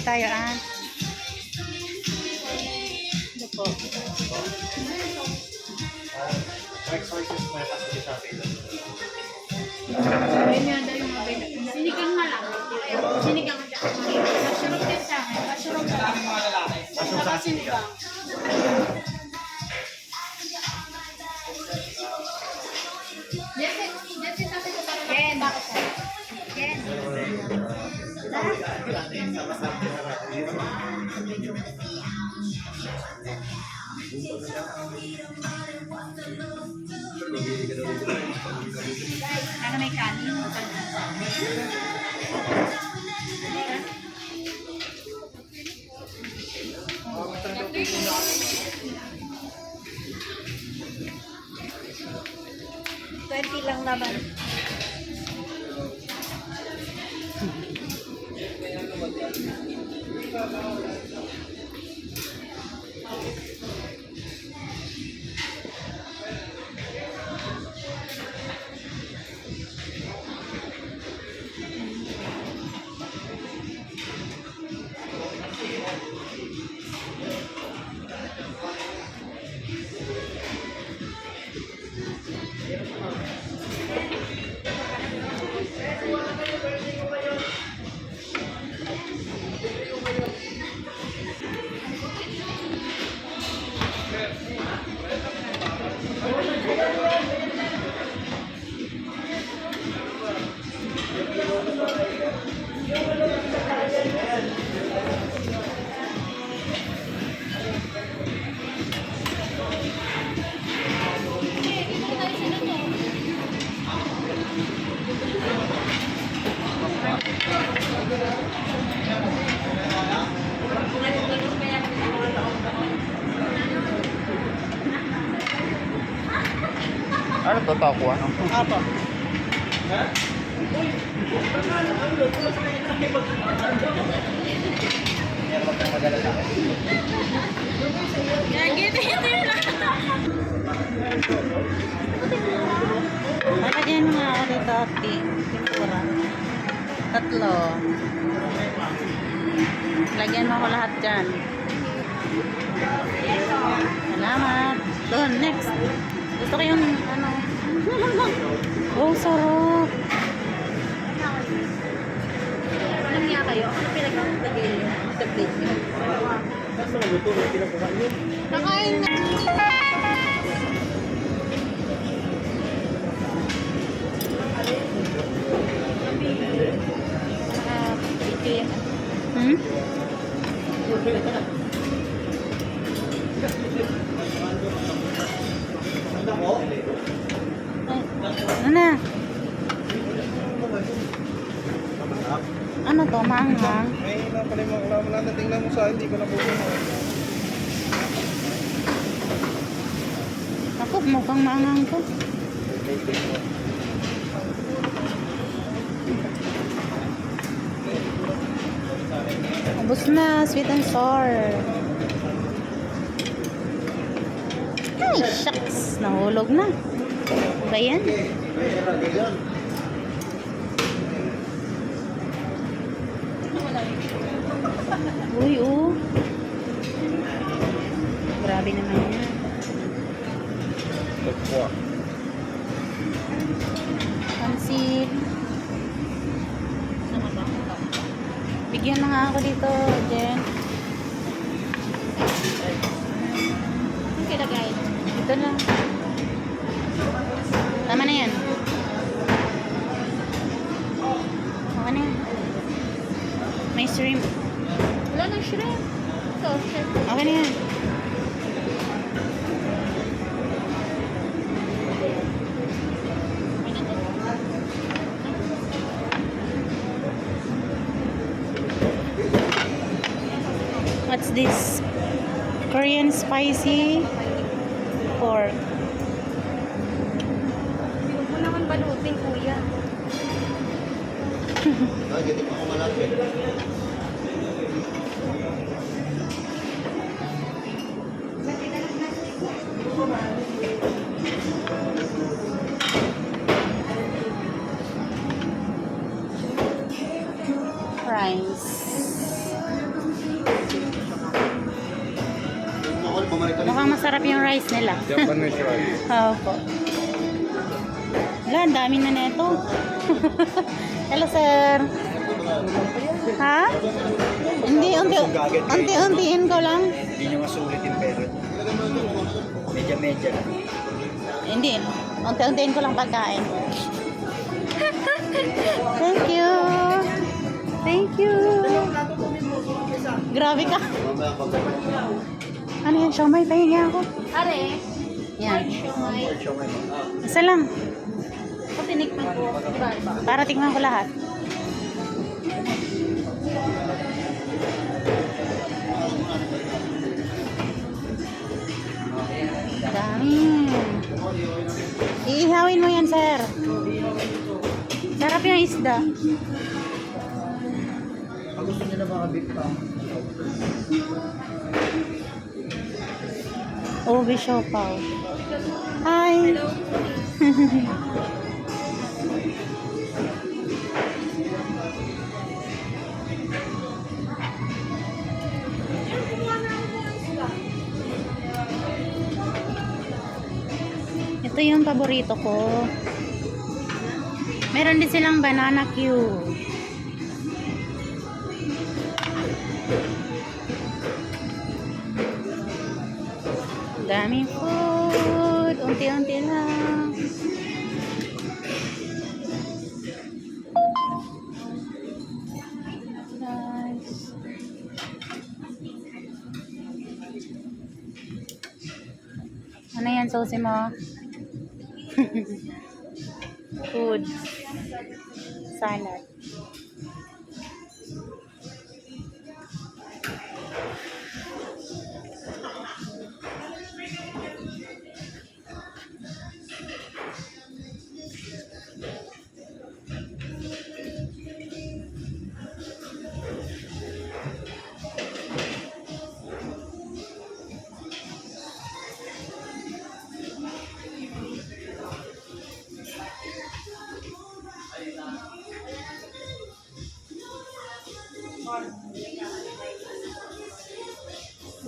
tayo, ah. Ito po. Sinigang nga lang. Sinigang nga lang. Masyurog din sa akin. Masyurog sa akin. Saka sinigang. Ken. Ken. Ano may kanin? $20 lang naman. Ano to, takuan? Opo. Lagyan mo nga ako dito, pintura. 3. Lagyan mo ako lahat dyan. Salamat. Doon, next. Gusto ko yung, ano. Oh, sarap. Anong niya kayo? Ano pinag-lagay niyo? Sa plate niyo? Nakain na. Hmm? Ano na? Ano to? Maanghang? May wala tingnan mo sa akin, hindi ko na pupunan. Ako, mukhang maanghang to. Ubus na, sweet and sour. Ay, shucks. Nahulog na. Ba yan? Uy, oh. Grabe naman yan. Pansit. Bigyan na nga ako dito, Jen. Anong kilagay? Ito na. Tama na yan. Okay na yan. May shrimp. Wala nang shrimp. So, shrimp. Okay na yan. What's this? Korean spicy pork. Huwag mo naman balutin, kuya. Fries. Masarap yung rice nila. Japanese rice. Opo. Wala, ang dami na neto. Hello, sir. Ha? Hindi, unti-untiin ko lang. Hindi nyo masulit yung pero. Medya-medya lang. Hindi, unti-untiin ko lang pagkain. Thank you. Thank you. Grabe ka. Ano yan, siomay? Pahingi ako. Are, Yan. siomay. Isa lang. Ito tinikman ko. Iba-iba. Para tingnan ko lahat. Dami. Iihawin mo yan, sir. Sarap yung isda. Pag gusto nyo na mga big pang. Ubi siopaw. Hi. Ito yung paborito ko. Meron din silang banana cue. Daming food. Unti-unti lang. Nice. Ano yan, susi mo? Food. Salad.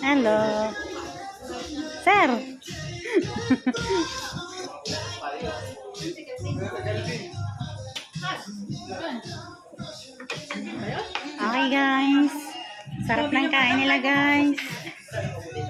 Hello. Sir. Okay, guys. Sarap ng kain nila, guys.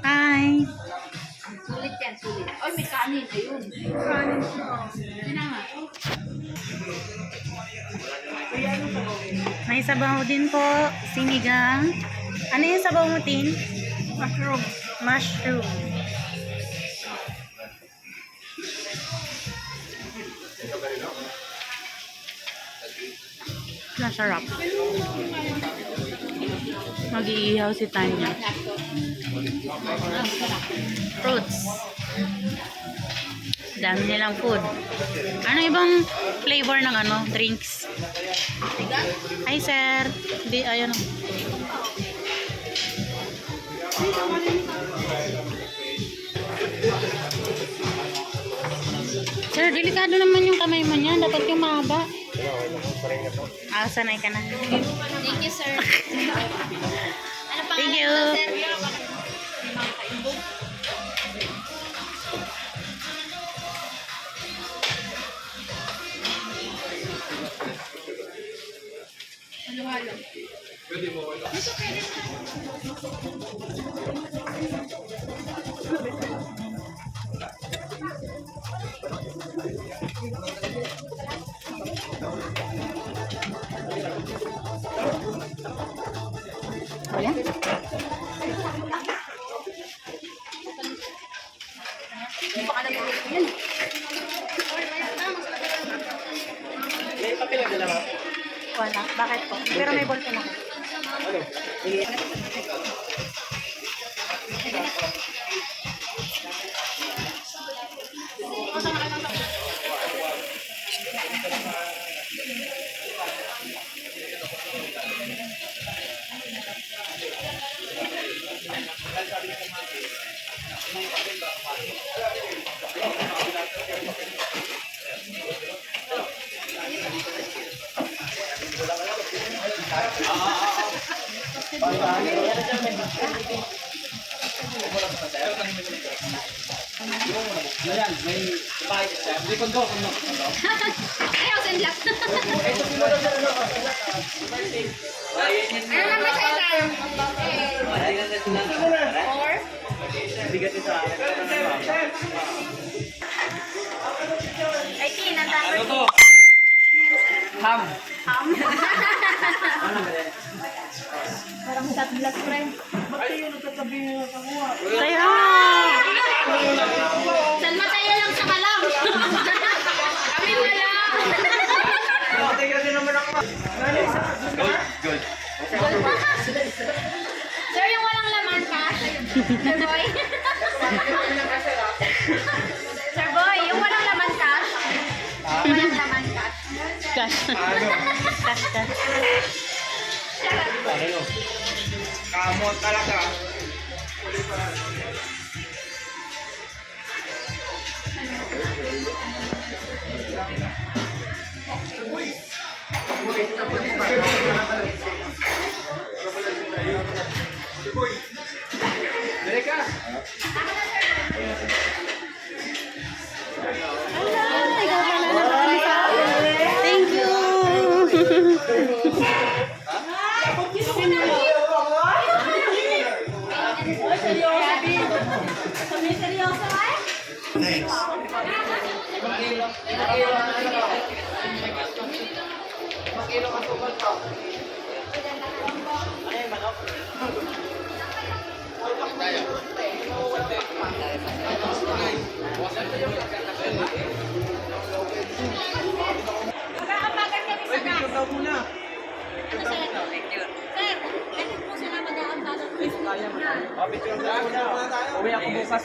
Hi. Sulit yan, sulit. Oy, may kanin. Ayun. Kanin siya. Yun na nga. May sabaw din po. Sinigang. Ano yung sabaw mo, Tin? Mushroom. Mushroom. Masarap. Mag-iihaw si Tanya. Fruits. Dami nilang food. Ano ibang flavor ng ano? Drinks? Hi, sir. Di, ayun. Sir, delikado naman yung kamay mo niyan. Dapat yung mahaba. Sanay ka na. Thank you, sir. Ano pa? Thank you. Sir? Halo-halo. Wala? Wala. Bakit po? Pero may ballpen ako. Ayaw, sendlak. Ano naman siya tayo? Or? Ay, tinatawag. Ano to? Ham. Ham. Parang tatlas, friend. Kaya! San Mateo lang sa kalam. Kami wala. Gold. Sir, yung walang laman ka? Sir Boy? Sir Boy, yung walang laman ka? Walang laman ka? Cash. Cash, cash. Ano? Kamot talaga. Thank you! Magkakapagan kami sa gas. Sir, ganun po sila mag-aambagan. Uwi ako bukas.